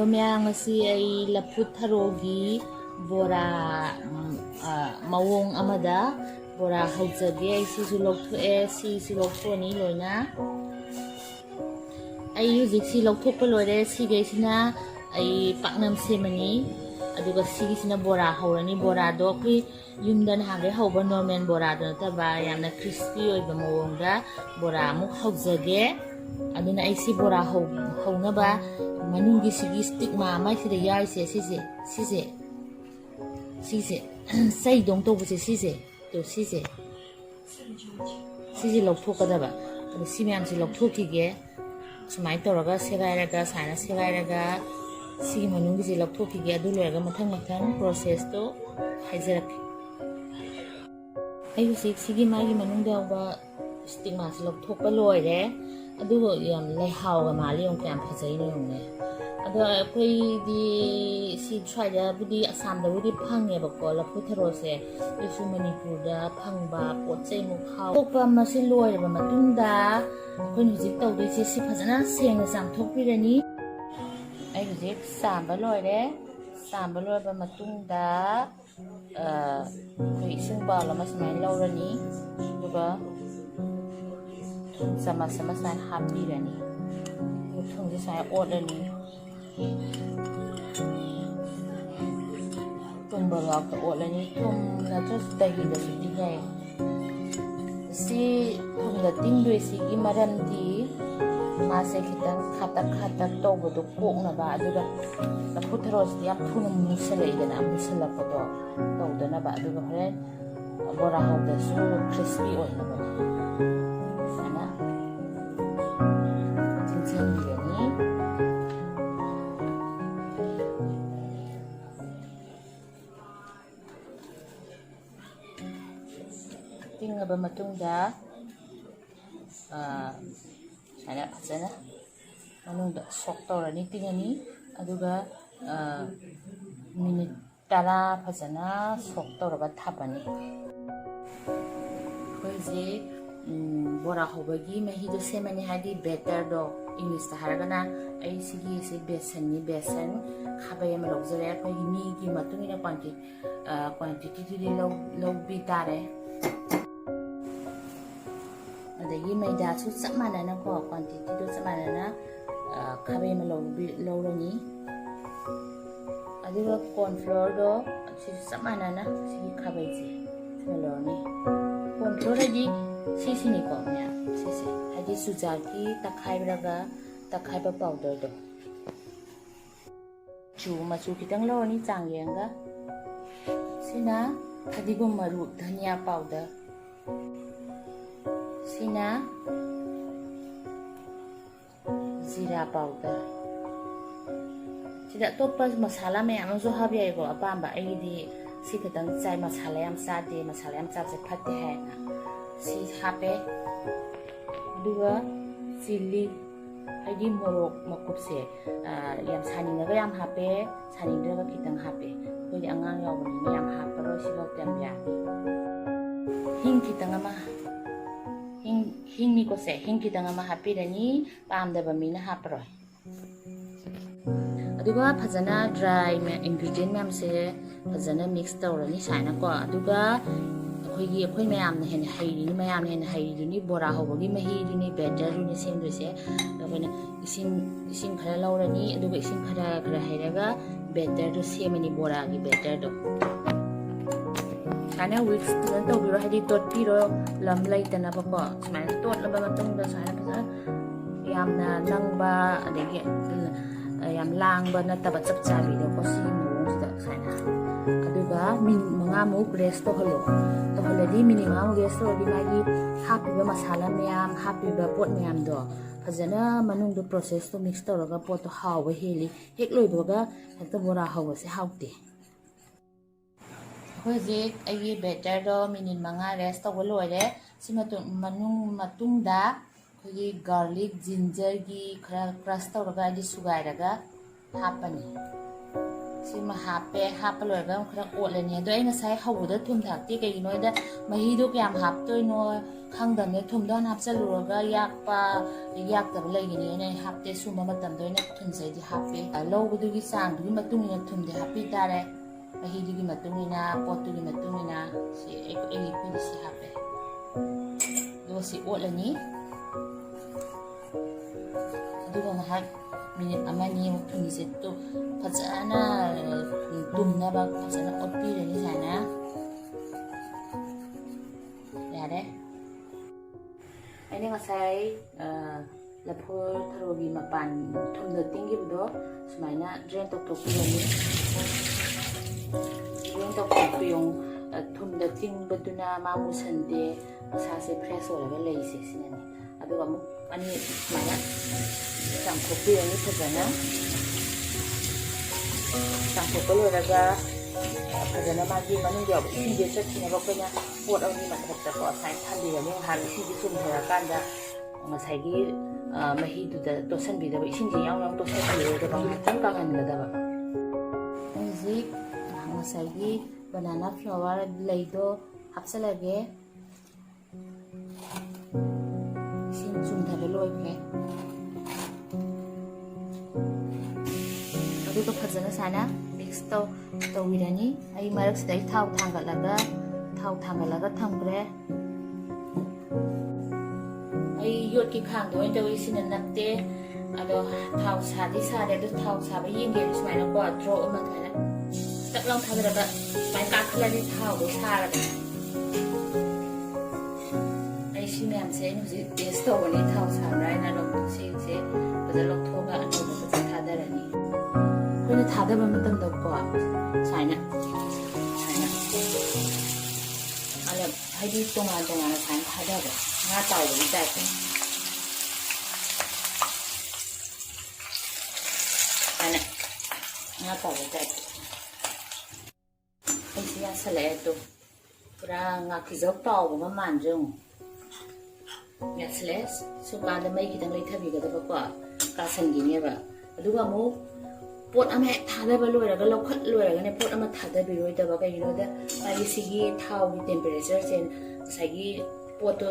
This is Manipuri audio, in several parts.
Hello mꯌꯥꯝ, ngasi ay lafut tharogi bora mawong amada bora haujage ay sisu lokthue si lokthoni loina ay hujik si lokthokpa loire sigaisina ay paknam semani aduga sigisina bora haurani bora do akhui yumda nahage hauba normal bora do nataba yamna crispy oiba mawongda bora amuk haujage aduna ay si bora haunaba manunggi sigi stick ma mai sida yai se sise sai dong to buse sise lokthokadaba adu si myam si lokthokige sumai toraga segairaga saina segairaga sigi manunggi si lokthokige adu loiraga mathang process to haijaraki ayu sigi magi manungda ba stick ma si lokthokpa loire adu yam leihawga mali yong kyam phajai no yong ado akoi di si thaida budi assam da budi phange ba ko la putharo se isu manipur da phangba pochai mu khaw kokpa ma se loi ba matung da akoi hujik tawdi se si phajana seng jam thokpi rani ai hujik samba loi ba matung da koi ising ba la ma samai laurani duga sama sai happy rani thong ji sai orani tumba lak orani tum na just dahi da digai si thong da ting doi si gi maram di ma se khitang khata to bodu kok na ba aduga la putros yam thunum musalai da na musala podo to da na ba aduga hore bora ho da su crispy oi na ba sana cincin ni tingaba matungda sana phajana manungda sok tawrani tingani aduga minute 10 phajana sok tawraga thabani khoji bora hobagi mahi do semani hadi better do english ta haragana ai sigi se besan khabai ma lokjare khoi ni gi matungina quantity ti low bi tare adagi maida su samana na ko quantity do samana na khabai ma low rani adiga corn flour do si samana na si khabai ji lorni corn flour di sisi ni ko nya sisi hadi sujaki takhai ba powder do chu kitang lorni changyenga sina hadigum maru dhania powder sina zira powder sida topa masala me am zo habi ai go apamba ai di si kitang chai masala yam cha phatte hai na si hape duga chili haidi morok makupse yam saninga yam hape saninga kitang hape koi angang yawni yam haparo sibok tam ya hing kitang ama hing ni ko se hing kitang ama hape rani pamda ba mina hapro aduga phajana dry ingredient mam se phajana mix tawrani saina ko aduga akhoi mayam na hen hairi ni bora hobagi mahi ni better ni semduse abana ising khara laurani aduga ising khara hairaga better do semani bora gi better do kana weeks tan to biro hadi tot piro lam lai tana ba ko smai tot lamba matung da sana pha yamna nangba adege yam langba na taba chap chabi do ko si mo da sana aduga min manga mo rest to holodi minimum rest to di magi happy ba masala myam happy ba pot myam do phajana manung do process to mix to raga pot to hawa heli hek loi boga hekta bora hawa se hawte hoje ai better do minute manga rest to loire sima to manung da khoi garlic ginger gi khara crush to raga di sugai raga hapani ꯁꯤꯃ ꯍꯥꯞꯄꯦ ꯍꯥꯞꯄ ꯂꯣꯏꯔꯒ ꯈꯔ ꯑꯣꯠꯂꯅꯤ ꯑꯗꯣ ꯑꯩ ꯉꯁꯥꯏ ꯍꯧꯕꯗ ꯊꯨꯝ ꯊꯥꯛꯇꯦ ꯀꯩꯒꯤꯅꯣꯗ ꯃꯍꯤꯗꯣ ꯀꯌꯥꯝ ꯍꯥꯞꯇꯣꯏꯅꯣ ꯈꯪꯗꯕꯅꯦ ꯊꯨꯝꯗꯣ ꯍꯥꯟꯅ ꯍꯥꯞꯆꯜꯂꯨꯔꯒ ꯌꯥꯛꯄ ꯌꯥꯛꯇꯕ ꯂꯩꯒꯅꯤꯅ ꯑꯩ ꯍꯥꯞꯇꯦ ꯁꯨꯝꯕ ꯃꯇꯝꯗ ꯑꯣꯏꯅ ꯊꯨꯝꯁꯦ ꯑꯩꯗꯤ ꯍꯥꯞꯄꯦ ꯂꯧꯕꯗꯨꯒꯤ ꯆꯥꯡꯗꯨꯒꯤ ꯃꯇꯨꯡ ꯏꯟꯅ ꯊꯨꯝꯗꯤ ꯍꯥꯞꯄꯤ ꯇꯥꯔꯦ ꯃꯍꯤꯗꯨꯒꯤ ꯃꯇꯨꯡ ꯏꯟꯅ ꯄꯣꯠꯇꯨꯒꯤ ꯃꯇꯨꯡ ꯏꯟꯅ ꯁꯤ ꯑꯩꯈꯣꯏꯗꯤ ꯁꯤ ꯍꯥꯞꯄꯦ ꯑꯗꯨꯒ ꯁꯤ ꯑꯣꯠꯂꯅꯤ ꯑꯗꯨꯒ ꯉꯥꯏꯍꯥꯛ ꯃꯤꯅꯤꯠ ꯑꯃꯅꯤ ꯑꯃꯨꯛ ꯊꯨꯝꯁꯦ ꯐꯖꯅ ꯇꯨꯝꯅꯕ ꯐꯖꯅ ꯑꯣꯠꯄꯤꯔꯅꯤ ꯁꯨꯃꯥꯏꯅ ꯌꯥꯔꯦ ꯑꯩꯅ ꯉꯁꯥꯏ ꯂꯐꯨ ꯊꯔꯣꯒꯤ ꯃꯄꯥꯟ ꯊꯨꯝꯗ ꯇꯤꯡꯈꯤꯕꯗꯣ ꯁꯨꯃꯥꯏꯅ ꯗ꯭ꯔꯦꯟ ꯇꯧꯊꯣꯛꯄꯤꯔꯅꯤ ꯗ꯭ꯔꯦꯟ ꯇꯧꯊꯣꯛꯄꯤꯌꯣ ꯊꯨꯝꯗ ꯇꯤꯡꯕꯗꯨꯅ ꯃꯥ ꯃꯨꯁꯟꯗꯦ ꯃꯁꯥꯁꯦ ꯐ꯭ꯔꯦꯁ ꯑꯣꯏꯔꯒ ꯂꯩꯁꯦ ꯁꯤꯅꯅꯤ ꯑꯗꯨꯒ ꯑꯃꯨꯛ ꯑꯅꯤ ꯁꯨꯃꯥꯏꯅ ꯆꯥꯝꯊꯣꯛꯄꯤꯔꯅꯤ ꯐꯖꯅ ꯆꯥꯝꯊꯣꯛꯄ ꯂꯣꯏꯔꯒ ꯐꯖꯅ ꯃꯥꯒꯤ ꯃꯅꯨꯡꯗ ꯌꯥꯎꯕ ꯏꯁꯤꯡꯁꯦ ꯆꯠꯈꯤꯅꯕ ꯑꯩꯈꯣꯏꯅ ꯄꯣꯠ ꯑꯃꯒꯤ ꯃꯊꯛꯇꯀꯣ ꯁꯨꯃꯥꯏꯅ ꯊꯝꯕꯤꯔꯅꯤ ꯉꯥꯏꯍꯥꯛ ꯏꯁꯤꯡꯁꯦ ꯆꯨꯝꯊꯔꯀꯥꯟꯗ ꯉꯁꯥꯏꯒꯤ ꯃꯍꯤꯗꯨꯗ ꯇꯣꯠꯁꯟꯕꯤꯗꯕ ꯏꯁꯤꯡꯁꯦ ꯌꯥꯎꯅ ꯇꯣꯠꯁꯟꯕꯤꯔꯣꯏꯗꯕ ꯉꯥꯏꯍꯥꯛꯇꯪ ꯀꯪꯍꯟꯒꯗꯕ ꯍꯧꯖꯤꯛ ꯉꯁꯥꯏꯒꯤ ꯕꯅꯥꯅꯥ ꯐ꯭ꯂꯥꯋꯔ ꯂꯩꯗꯣ ꯍꯥꯞꯆꯜꯂꯒꯦ ꯏꯁꯤꯡ ꯆꯨꯝꯊꯕ ꯂꯣꯏꯈ꯭ꯔꯦ ꯑꯗꯨꯒ ꯐꯖꯅ ꯁꯨꯃꯥꯏꯅ ꯃꯤꯛꯁ ꯇꯧꯕꯤꯔꯅꯤ ꯑꯩ ꯃꯔꯛꯁꯤꯗ ꯑꯩ ꯊꯥꯎ ꯊꯥꯡꯒꯠꯂꯒ ꯊꯝꯈ꯭ꯔꯦ ꯑꯩ ꯌꯣꯠꯀꯤ ꯈꯥꯡꯗ ꯑꯣꯏꯅ ꯇꯧꯏ ꯁꯤꯅ ꯅꯞꯇꯦ ꯑꯗꯣ ꯊꯥꯎ ꯁꯥꯗꯤ ꯁꯥꯔꯦ ꯑꯗꯣ ꯊꯥꯎ ꯁꯥꯕ ꯌꯦꯡꯒꯦ ꯁꯨꯃꯥꯏꯅꯀꯣ ꯗ꯭ꯔꯣꯞ ꯑꯃ ꯑꯗꯨꯃꯥꯏꯅ ꯇꯛ ꯂꯥꯎ ꯊꯥꯗꯔꯒ ꯁꯨꯃꯥꯏꯅ ꯀꯥꯈꯠꯂꯗꯤ ꯊꯥꯎꯗꯣ ꯁꯥꯔꯒ ꯑꯩ ꯁꯤ ꯃꯌꯥꯝꯁꯦ ꯑꯩꯅ ꯍꯧꯖꯤꯛ ꯇꯦꯁ ꯇꯧꯕꯅꯤ ꯊꯥꯎ ꯁꯥꯕ꯭ꯔꯥ ꯍꯥꯏꯅ ꯁꯤꯁꯦ ꯐꯖꯅ ꯂꯧꯊꯣꯛꯑꯒ ꯑꯅꯧꯕ ꯐꯖꯅ ꯊꯥꯗꯔꯅꯤ ꯑꯩꯈꯣꯏꯅ ꯊꯥꯗꯕ ꯃꯇꯝꯗꯀꯣ ꯁꯨꯃꯥꯏꯅ ꯍꯥꯏꯗꯤ ꯇꯣꯉꯥꯟ ꯇꯣꯉꯥꯟꯅ ꯁꯨꯃꯥꯏꯅ ꯊꯥꯗꯕ ꯉꯥ ꯇꯥꯎꯕꯒꯤ ꯇꯥꯏꯞꯇ ꯁꯨꯃꯥꯏꯅ ꯉꯥ ꯇꯥꯎꯕꯒꯤ ꯇꯥꯏꯞꯇ ꯑꯩꯁꯦ ꯌꯥꯁꯜꯂꯛꯑꯦ ꯑꯗꯣ ꯄꯨꯔꯥ ꯉꯥꯀꯤꯖꯧ ꯇꯥꯎꯕꯒ ꯃꯥꯟꯗ꯭ꯔꯦ ꯑꯃꯨꯛ ꯌꯥꯁꯜꯂꯛꯑꯦ ꯁꯨꯝꯀꯥꯟꯗ ꯃꯩ ꯈꯤꯇꯪ ꯂꯩꯊꯕꯤꯒꯗꯕꯀꯣ ꯀꯥꯁꯟꯈꯤꯅꯦꯕ ꯑꯗꯨꯒ ꯑꯃꯨꯛ ꯄꯣꯠ ꯑꯃ ꯍꯦꯛ ꯊꯥꯗꯕ ꯂꯣꯏꯔꯒ ꯂꯧꯈꯠ ꯂꯣꯏꯔꯒꯅꯦ ꯄꯣꯠ ꯑꯃ ꯊꯥꯗꯕꯤꯔꯣꯏꯗꯕ ꯀꯩꯒꯤꯅꯣꯗ ꯃꯥꯒꯤ ꯁꯤꯒꯤ ꯊꯥꯎꯒꯤ ꯇꯦꯝꯄꯔꯦꯆꯔꯁꯦ ꯉꯁꯥꯏꯒꯤ ꯄꯣꯠꯇꯣ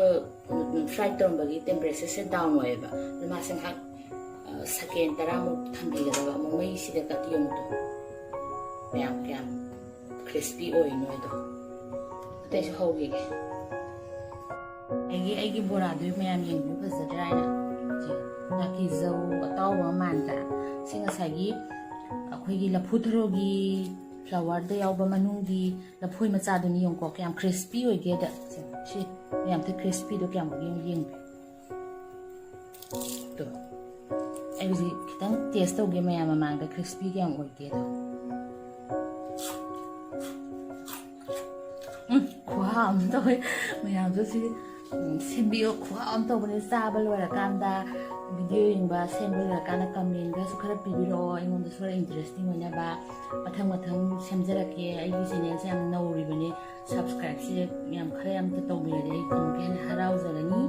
ꯐ꯭ꯔꯥꯏ ꯇꯧꯔꯝꯕꯒꯤ ꯇꯦꯝꯄꯔꯦꯆꯔꯁꯦ ꯗꯥꯎꯟ ꯑꯣꯏꯌꯦꯕ ꯑꯗꯨ ꯃꯥꯁꯦ ꯉꯥꯏꯍꯥꯛ ꯁꯦꯀꯦꯟ 10ꯃꯨꯛ ꯊꯝꯕꯤꯒꯗꯕ ꯑꯃꯨꯛ ꯃꯩꯁꯤꯗ ꯌꯦꯡꯉꯨꯗꯣ ꯀꯌꯥꯝ ꯈ꯭ꯔꯤꯁꯄꯤ ꯑꯣꯏꯅꯣꯗꯣ ꯑꯇꯩꯁꯨ ꯍꯧꯈꯤꯒꯦ ꯑꯩꯒꯤ ꯕꯣꯔꯥꯗꯨ ꯃꯌꯥꯝ ꯌꯦꯡꯕꯤꯌꯨ ꯐꯖꯗ꯭ꯔꯥ ꯍꯥꯏꯅ ꯉꯥꯀꯤꯖꯧ ꯑꯇꯥꯎꯕ ꯃꯥꯟꯗ꯭ꯔꯥ ꯁꯤ ꯉꯁꯥꯏꯒꯤ ꯑꯩꯈꯣꯏꯒꯤ ꯂꯐꯨꯊꯔꯣꯒꯤ ꯐ꯭ꯂꯥꯋꯔꯗ ꯌꯥꯎꯕ ꯃꯅꯨꯡꯒꯤ ꯂꯐꯣꯏ ꯃꯆꯥꯗꯨꯅꯤ ꯌꯦꯡꯉꯨꯀꯣ ꯀꯌꯥꯝ ꯈ꯭ꯔꯤꯁꯄꯤ ꯑꯣꯏꯒꯦꯗ ꯁꯤ ꯃꯌꯥꯝꯇ ꯈ꯭ꯔꯤꯁꯄꯤꯗꯣ ꯀꯌꯥꯝ ꯑꯣꯏꯒꯦ ꯌꯦꯡꯕꯤꯌꯨ ꯑꯩ ꯍꯧꯖꯤꯛ ꯈꯤꯇꯪ ꯇꯦꯁ ꯇꯧꯒꯦ ꯃꯌꯥꯝ ꯃꯃꯥꯡꯗ ꯈ꯭ꯔꯤꯁꯄꯤ ꯀꯌꯥꯝ ꯑꯣꯏꯒꯦꯗꯣ ꯈꯨꯍꯥꯎ ꯑꯃ ꯇꯧꯋꯦ ꯃꯌꯥꯝꯁꯨ ꯁꯤ ꯁꯦꯝꯕꯤꯌꯣ ꯈꯨꯍꯥꯎ ꯑꯃ ꯇꯧꯕꯅꯦ ꯆꯥꯕ ꯂꯣꯏꯔꯀꯥꯟꯗ ꯚꯤꯗꯤꯑꯣ ꯌꯦꯡꯕ ꯁꯦꯝꯕ ꯂꯣꯏꯔꯀꯥꯟꯗ ꯀꯃꯦꯟꯒꯁꯨ ꯈꯔ ꯄꯤꯕꯤꯔꯛꯑꯣ ꯑꯩꯉꯣꯟꯗꯁꯨ ꯈꯔ ꯏꯟꯇꯔꯦꯁꯇꯤꯡ ꯑꯣꯏꯅꯕ ꯃꯊꯪ ꯁꯦꯝꯖꯔꯛꯀꯦ ꯑꯩꯒꯤ ꯆꯦꯅꯦꯜꯁꯦ ꯌꯥꯝ ꯅꯧꯔꯤꯕꯅꯤ ꯁꯕꯁꯀ꯭ꯔꯥꯏꯕꯁꯦ ꯈꯔ ꯌꯥꯝ ꯇꯧꯕꯤꯔꯗꯤ ꯑꯩ ꯑꯃꯨꯛꯀ ꯍꯦꯟꯅ ꯍꯔꯥꯎꯖꯒꯅꯤ